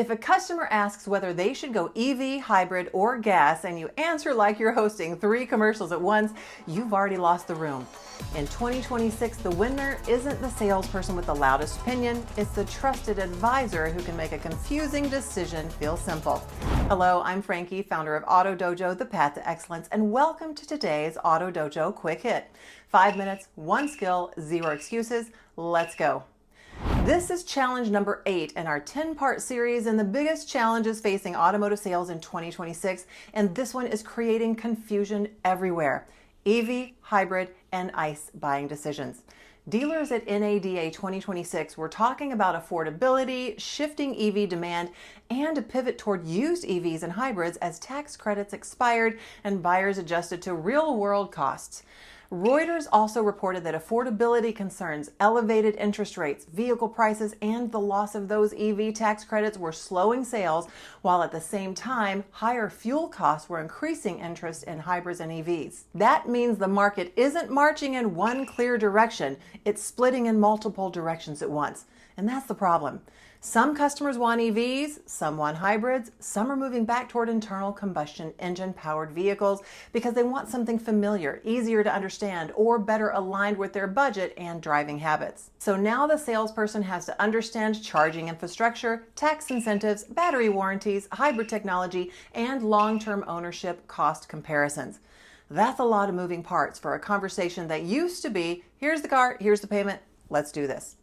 If a customer asks whether they should go EV, hybrid, or gas, and you answer like you're hosting 3 commercials at once, you've already lost the room. In 2026, the winner isn't the salesperson with the loudest opinion, it's the trusted advisor who can make a confusing decision feel simple. Hello, I'm Frankie, founder of Auto Dojo, the path to excellence, and welcome to today's Auto Dojo Quick Hit. 5 minutes, 1 skill, 0 excuses. Let's go. This is challenge number 8 in our 10-part series and the biggest challenges facing automotive sales in 2026, and this one is creating confusion everywhere. EV, hybrid, and ICE buying decisions. Dealers at NADA 2026 were talking about affordability, shifting EV demand, and a pivot toward used EVs and hybrids as tax credits expired and buyers adjusted to real-world costs. Reuters also reported that affordability concerns, elevated interest rates, vehicle prices, and the loss of those EV tax credits were slowing sales, while at the same time, higher fuel costs were increasing interest in hybrids and EVs. That means the market isn't marching in one clear direction, it's splitting in multiple directions at once. And that's the problem. Some customers want EVs, some want hybrids, some are moving back toward internal combustion engine powered vehicles because they want something familiar, easier to understand, or better aligned with their budget and driving habits. So now the salesperson has to understand charging infrastructure, tax incentives, battery warranties, hybrid technology, and long-term ownership cost comparisons. That's a lot of moving parts for a conversation that used to be, here's the car, here's the payment, let's do this.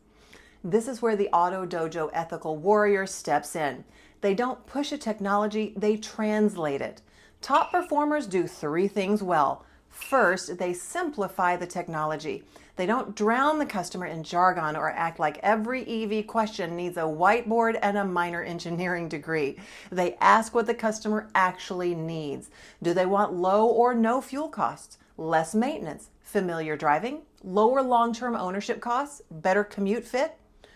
This is where the Auto Dojo ethical warrior steps in. They don't push a technology, they translate it. Top performers do 3 things well. First, they simplify the technology. They don't drown the customer in jargon or act like every EV question needs a whiteboard and a minor engineering degree. They ask what the customer actually needs. Do they want low or no fuel costs, less maintenance, familiar driving, lower long-term ownership costs, better commute fit?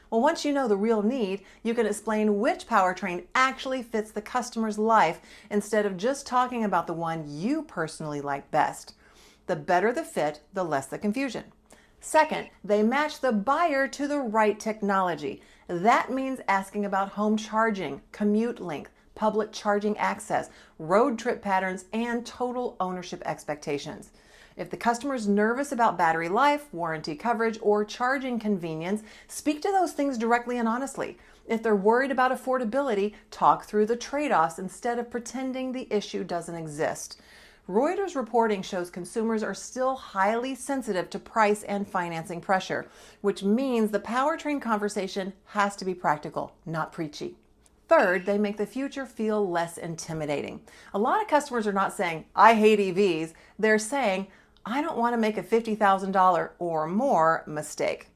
Well, once you know the real need, you can explain which powertrain actually fits the customer's life instead of just talking about the one you personally like best. The better the fit, the less the confusion. Second, they match the buyer to the right technology. That means asking about home charging, commute length, public charging access, road trip patterns, and total ownership expectations. If the customer is nervous about battery life, warranty coverage, or charging convenience, speak to those things directly and honestly. If they're worried about affordability, talk through the trade-offs instead of pretending the issue doesn't exist. Reuters reporting shows consumers are still highly sensitive to price and financing pressure, which means the powertrain conversation has to be practical, not preachy. Third, they make the future feel less intimidating. A lot of customers are not saying, I hate EVs. They're saying, I don't want to make a $50,000 or more mistake.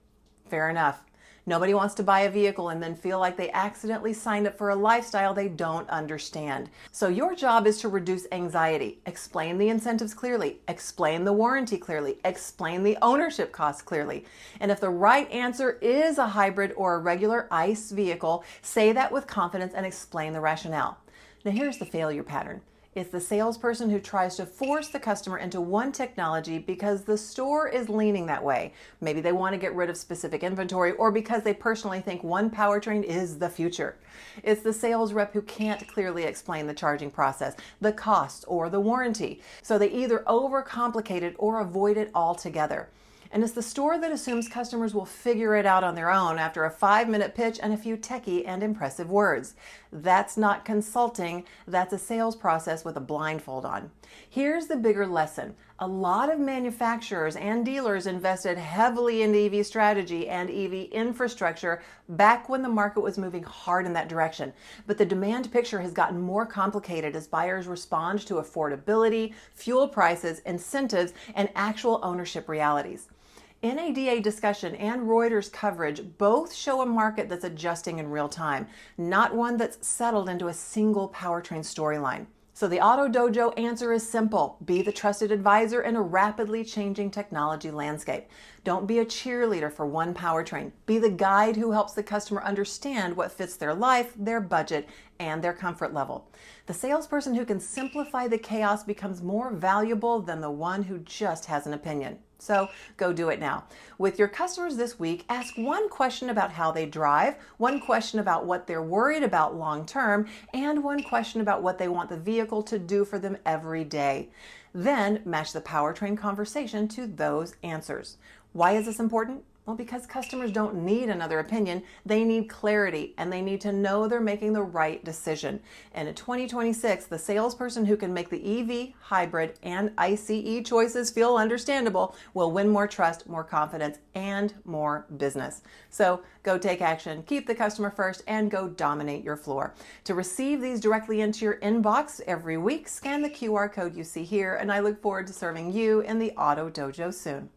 Fair enough. Nobody wants to buy a vehicle and then feel like they accidentally signed up for a lifestyle they don't understand. So your job is to reduce anxiety, explain the incentives clearly, explain the warranty clearly, explain the ownership costs clearly. And if the right answer is a hybrid or a regular ICE vehicle, say that with confidence and explain the rationale. Now here's the failure pattern. It's the salesperson who tries to force the customer into one technology because the store is leaning that way. Maybe they want to get rid of specific inventory or because they personally think one powertrain is the future. It's the sales rep who can't clearly explain the charging process, the cost, or the warranty. So they either overcomplicate it or avoid it altogether. And it's the store that assumes customers will figure it out on their own after a 5-minute pitch and a few techie and impressive words. That's not consulting, that's a sales process with a blindfold on. Here's the bigger lesson. A lot of manufacturers and dealers invested heavily in EV strategy and EV infrastructure back when the market was moving hard in that direction. But the demand picture has gotten more complicated as buyers respond to affordability, fuel prices, incentives, and actual ownership realities. NADA discussion and Reuters coverage both show a market that's adjusting in real time, not one that's settled into a single powertrain storyline. So the Auto Dojo answer is simple. Be the trusted advisor in a rapidly changing technology landscape. Don't be a cheerleader for one powertrain. Be the guide who helps the customer understand what fits their life, their budget, and their comfort level. The salesperson who can simplify the chaos becomes more valuable than the one who just has an opinion. So go do it now. With your customers this week, ask one question about how they drive, one question about what they're worried about long term, and one question about what they want the vehicle to do for them every day. Then match the powertrain conversation to those answers. Why is this important? Well, because customers don't need another opinion. They need clarity, and they need to know they're making the right decision. And in 2026, the salesperson who can make the EV, hybrid, and ICE choices feel understandable will win more trust, more confidence, and more business. So go take action, keep the customer first, and go dominate your floor. To receive these directly into your inbox every week, scan the QR code you see here, and I look forward to serving you in the Auto Dojo soon.